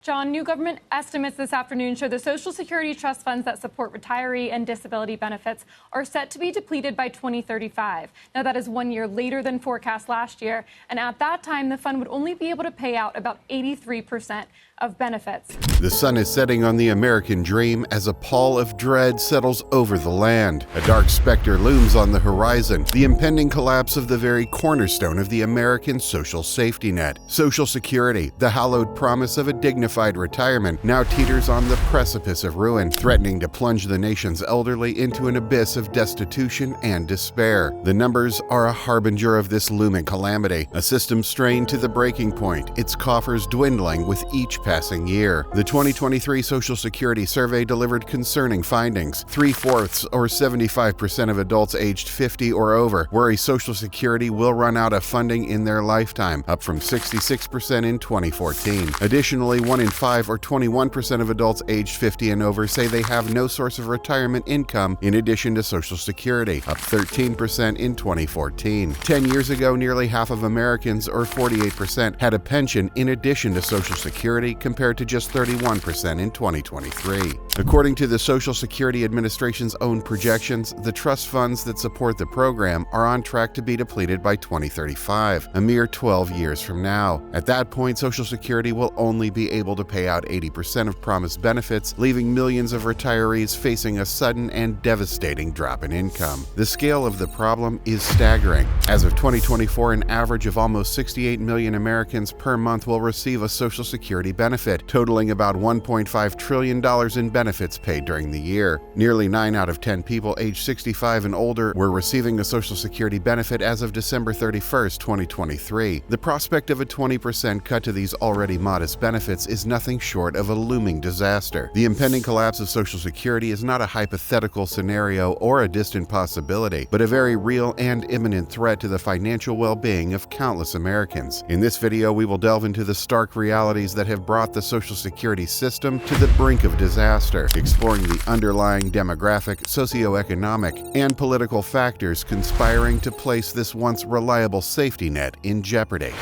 John, new government estimates this afternoon show the Social Security trust funds that support retiree and disability benefits are set to be depleted by 2035. Now, that is 1 year later than forecast last year, and at that time, the fund would only be able to pay out about 83% of benefits. The sun is setting on the American dream as a pall of dread settles over the land. A dark specter looms on the horizon, the impending collapse of the very cornerstone of the American social safety net. Social Security, the hallowed promise of a dignified retirement, now teeters on the precipice of ruin, threatening to plunge the nation's elderly into an abyss of destitution and despair. The numbers are a harbinger of this looming calamity, a system strained to the breaking point, its coffers dwindling with each passing year. The 2023 Social Security survey delivered concerning findings. 3/4 or 75% of adults aged 50 or over worry Social Security will run out of funding in their lifetime, up from 66% in 2014. Additionally, 1 in 5 or 21% of adults aged 50 and over say they have no source of retirement income in addition to Social Security, up 13% in 2014. 10 years ago, nearly half of Americans, or 48%, had a pension in addition to Social Security, compared to just 31% in 2023. According to the Social Security Administration's own projections, the trust funds that support the program are on track to be depleted by 2035, a mere 12 years from now. At that point, Social Security will only be able to pay out 80% of promised benefits, leaving millions of retirees facing a sudden and devastating drop in income. The scale of the problem is staggering. As of 2024, an average of almost 68 million Americans per month will receive a Social Security benefit, totaling about $1.5 trillion in benefits paid during the year. Nearly 9 out of 10 people aged 65 and older were receiving a Social Security benefit as of December 31st, 2023. The prospect of a 20% cut to these already modest benefits is nothing short of a looming disaster. The impending collapse of Social Security is not a hypothetical scenario or a distant possibility, but a very real and imminent threat to the financial well-being of countless Americans. In this video, we will delve into the stark realities that have brought the Social Security system to the brink of disaster, exploring the underlying demographic, socioeconomic, and political factors conspiring to place this once reliable safety net in jeopardy.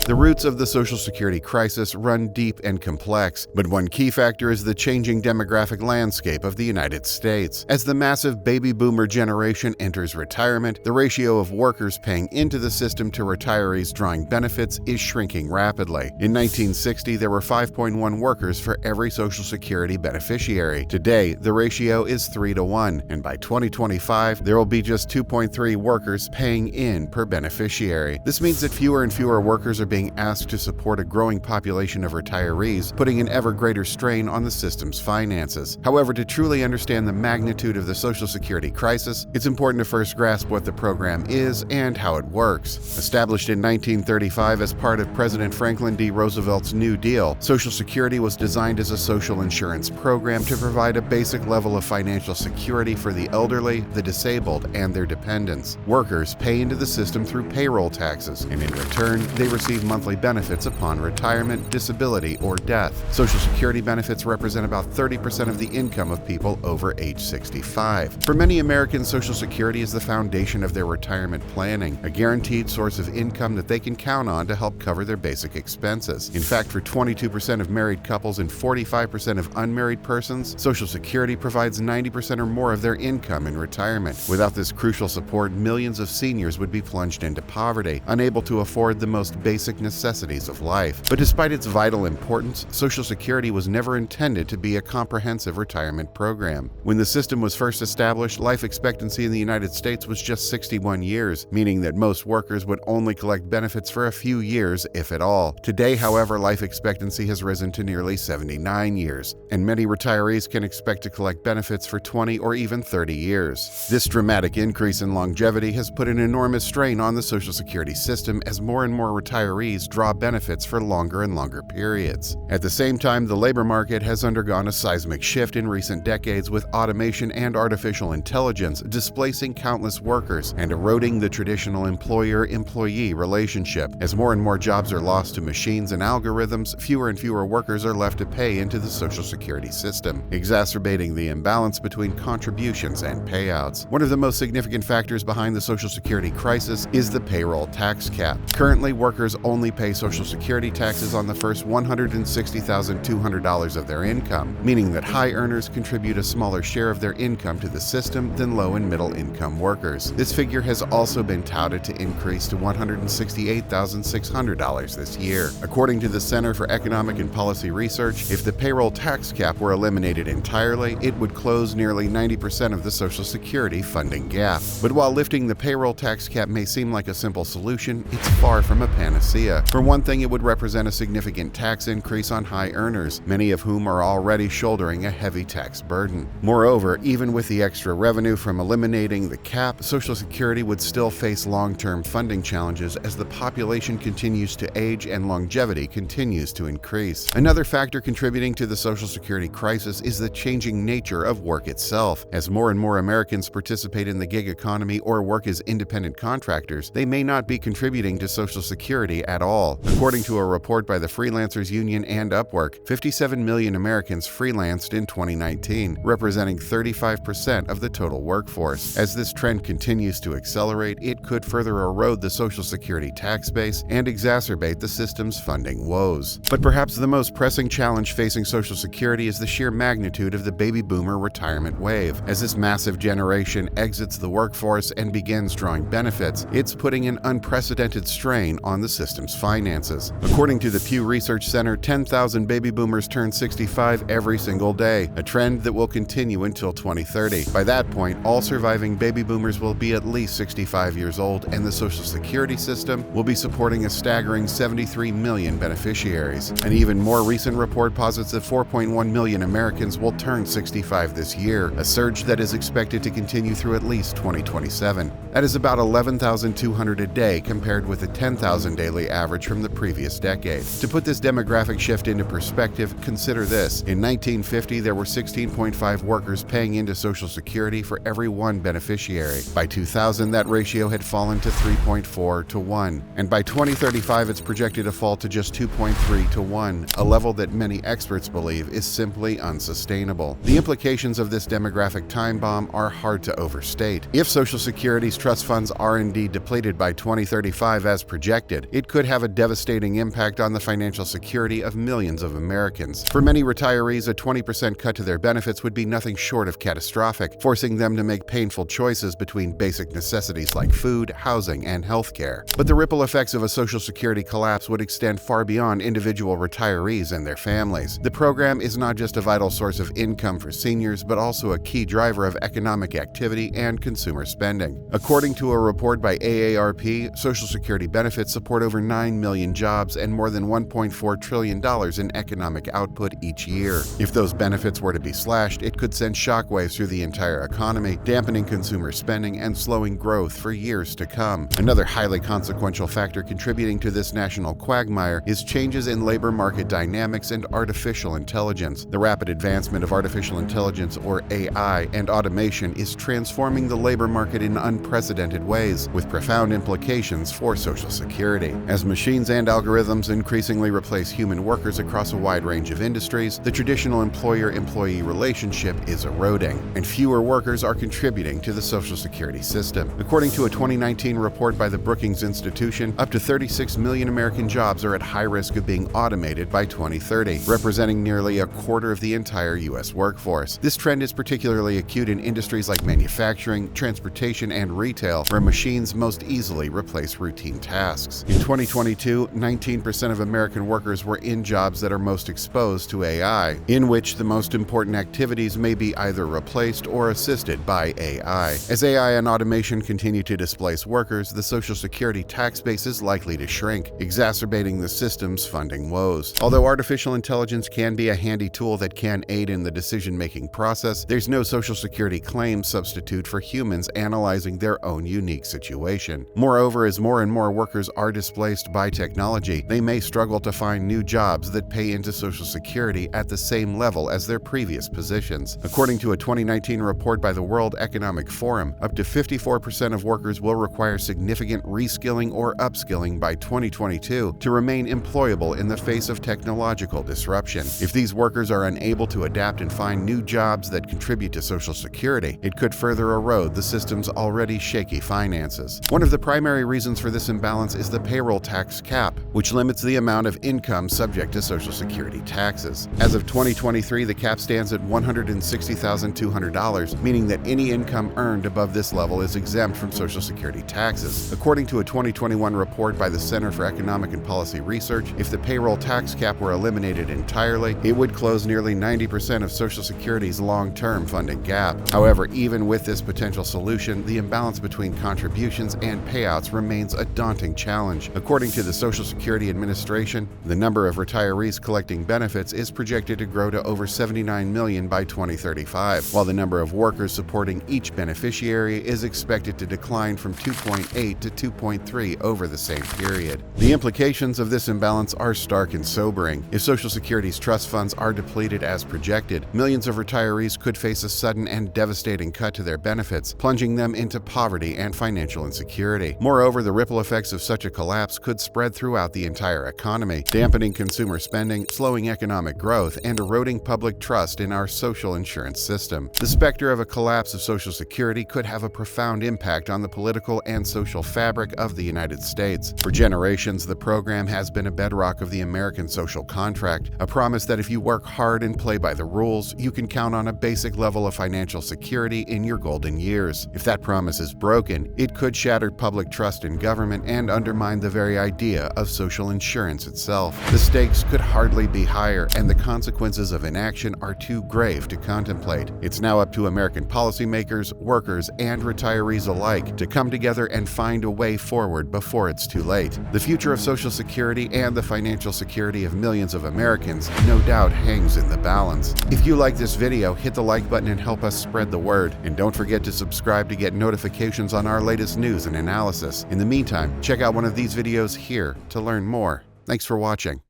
The roots of the Social Security crisis run deep and complex, but one key factor is the changing demographic landscape of the United States. As the massive baby boomer generation enters retirement, the ratio of workers paying into the system to retirees drawing benefits is shrinking rapidly. In 1960, there were 5.1 workers for every Social Security beneficiary. Today, the ratio is 3-to-1, and by 2025, there will be just 2.3 workers paying in per beneficiary. This means that fewer and fewer workers are being asked to support a growing population of retirees, putting an ever greater strain on the system's finances. However, to truly understand the magnitude of the Social Security crisis, it's important to first grasp what the program is and how it works. Established in 1935 as part of President Franklin D. Roosevelt's New Deal, Social Security was designed as a social insurance program to provide a basic level of financial security for the elderly, the disabled, and their dependents. Workers pay into the system through payroll taxes, and in return, they receive monthly benefits upon retirement, disability, or death. Social Security benefits represent about 30% of the income of people over age 65. For many Americans, Social Security is the foundation of their retirement planning, a guaranteed source of income that they can count on to help cover their basic expenses. In fact, for 22% of married couples and 45% of unmarried persons, Social Security provides 90% or more of their income in retirement. Without this crucial support, millions of seniors would be plunged into poverty, unable to afford the most basic necessities of life. But despite its vital importance, Social Security was never intended to be a comprehensive retirement program. When the system was first established, life expectancy in the United States was just 61 years, meaning that most workers would only collect benefits for a few years, if at all. Today, however, life expectancy has risen to nearly 79 years, and many retirees can expect to collect benefits for 20 or even 30 years. This dramatic increase in longevity has put an enormous strain on the Social Security system as more and more retirees draw benefits for longer and longer periods. At the same time, the labor market has undergone a seismic shift in recent decades, with automation and artificial intelligence displacing countless workers and eroding the traditional employer-employee relationship. As more and more jobs are lost to machines and algorithms, fewer and fewer workers are left to pay into the Social Security system, exacerbating the imbalance between contributions and payouts. One of the most significant factors behind the Social Security crisis is the payroll tax cap. Currently, workers only only pay Social Security taxes on the first $160,200 of their income, meaning that high earners contribute a smaller share of their income to the system than low and middle income workers. This figure has also been touted to increase to $168,600 this year. According to the Center for Economic and Policy Research, if the payroll tax cap were eliminated entirely, it would close nearly 90% of the Social Security funding gap. But while lifting the payroll tax cap may seem like a simple solution, it's far from a panacea. For one thing, it would represent a significant tax increase on high earners, many of whom are already shouldering a heavy tax burden. Moreover, even with the extra revenue from eliminating the cap, Social Security would still face long-term funding challenges as the population continues to age and longevity continues to increase. Another factor contributing to the Social Security crisis is the changing nature of work itself. As more and more Americans participate in the gig economy or work as independent contractors, they may not be contributing to Social Security at all. According to a report by the Freelancers Union and Upwork, 57 million Americans freelanced in 2019, representing 35% of the total workforce. As this trend continues to accelerate, it could further erode the Social Security tax base and exacerbate the system's funding woes. But perhaps the most pressing challenge facing Social Security is the sheer magnitude of the baby boomer retirement wave. As this massive generation exits the workforce and begins drawing benefits, it's putting an unprecedented strain on the system's finances. According to the Pew Research Center, 10,000 baby boomers turn 65 every single day, a trend that will continue until 2030. By that point, all surviving baby boomers will be at least 65 years old, and the Social Security system will be supporting a staggering 73 million beneficiaries. An even more recent report posits that 4.1 million Americans will turn 65 this year, a surge that is expected to continue through at least 2027. That is about 11,200 a day compared with the 10,000 daily average from the previous decade. To put this demographic shift into perspective, consider this. In 1950, there were 16.5 workers paying into Social Security for every one beneficiary. By 2000, that ratio had fallen to 3.4 to 1. And by 2035, it's projected to fall to just 2.3 to 1, a level that many experts believe is simply unsustainable. The implications of this demographic time bomb are hard to overstate. If Social Security's trust funds are indeed depleted by 2035 as projected, it could have a devastating impact on the financial security of millions of Americans. For many retirees, a 20% cut to their benefits would be nothing short of catastrophic, forcing them to make painful choices between basic necessities like food, housing, and healthcare. But the ripple effects of a Social Security collapse would extend far beyond individual retirees and their families. The program is not just a vital source of income for seniors, but also a key driver of economic activity and consumer spending. According to a report by AARP, Social Security benefits support over 9 million jobs and more than $1.4 trillion in economic output each year. If those benefits were to be slashed, it could send shockwaves through the entire economy, dampening consumer spending and slowing growth for years to come. Another highly consequential factor contributing to this national quagmire is changes in labor market dynamics and artificial intelligence. The rapid advancement of artificial intelligence, or AI, and automation is transforming the labor market in unprecedented ways, with profound implications for Social Security. As machines and algorithms increasingly replace human workers across a wide range of industries, the traditional employer-employee relationship is eroding, and fewer workers are contributing to the Social Security system. According to a 2019 report by the Brookings Institution, up to 36 million American jobs are at high risk of being automated by 2030, representing nearly a quarter of the entire U.S. workforce. This trend is particularly acute in industries like manufacturing, transportation, and retail, where machines most easily replace routine tasks. In 2022, 19% of American workers were in jobs that are most exposed to AI, in which the most important activities may be either replaced or assisted by AI. As AI and automation continue to displace workers, the Social Security tax base is likely to shrink, exacerbating the system's funding woes. Although artificial intelligence can be a handy tool that can aid in the decision-making process, there's no Social Security claim substitute for humans analyzing their own unique situation. Moreover, as more and more workers are displaced by technology, they may struggle to find new jobs that pay into Social Security at the same level as their previous positions. According to a 2019 report by the World Economic Forum, up to 54% of workers will require significant reskilling or upskilling by 2022 to remain employable in the face of technological disruption. If these workers are unable to adapt and find new jobs that contribute to Social Security, it could further erode the system's already shaky finances. One of the primary reasons for this imbalance is the payroll tax cap. which limits the amount of income subject to Social Security taxes. As of 2023, the cap stands at $160,200, meaning that any income earned above this level is exempt from Social Security taxes. According to a 2021 report by the Center for Economic and Policy Research, if the payroll tax cap were eliminated entirely, it would close nearly 90% of Social Security's long-term funding gap. However, even with this potential solution, the imbalance between contributions and payouts remains a daunting challenge. According to the Social Security Administration, the number of retirees collecting benefits is projected to grow to over 79 million by 2035, while the number of workers supporting each beneficiary is expected to decline from 2.8 to 2.3 over the same period. The implications of this imbalance are stark and sobering. If Social Security's trust funds are depleted as projected, millions of retirees could face a sudden and devastating cut to their benefits, plunging them into poverty and financial insecurity. Moreover, the ripple effects of such a collapse could spread throughout the entire economy, dampening consumer spending, slowing economic growth, and eroding public trust in our social insurance system. The specter of a collapse of Social Security could have a profound impact on the political and social fabric of the United States. For generations, the program has been a bedrock of the American social contract, a promise that if you work hard and play by the rules, you can count on a basic level of financial security in your golden years. If that promise is broken, it could shatter public trust in government and undermine the very idea of social insurance itself. The stakes could hardly be higher, and the consequences of inaction are too grave to contemplate. It's now up to American policymakers, workers, and retirees alike to come together and find a way forward before it's too late. The future of Social Security and the financial security of millions of Americans no doubt hangs in the balance. If you like this video, hit the like button and help us spread the word. And don't forget to subscribe to get notifications on our latest news and analysis. In the meantime, check out one of these videos here to learn more. Thanks for watching.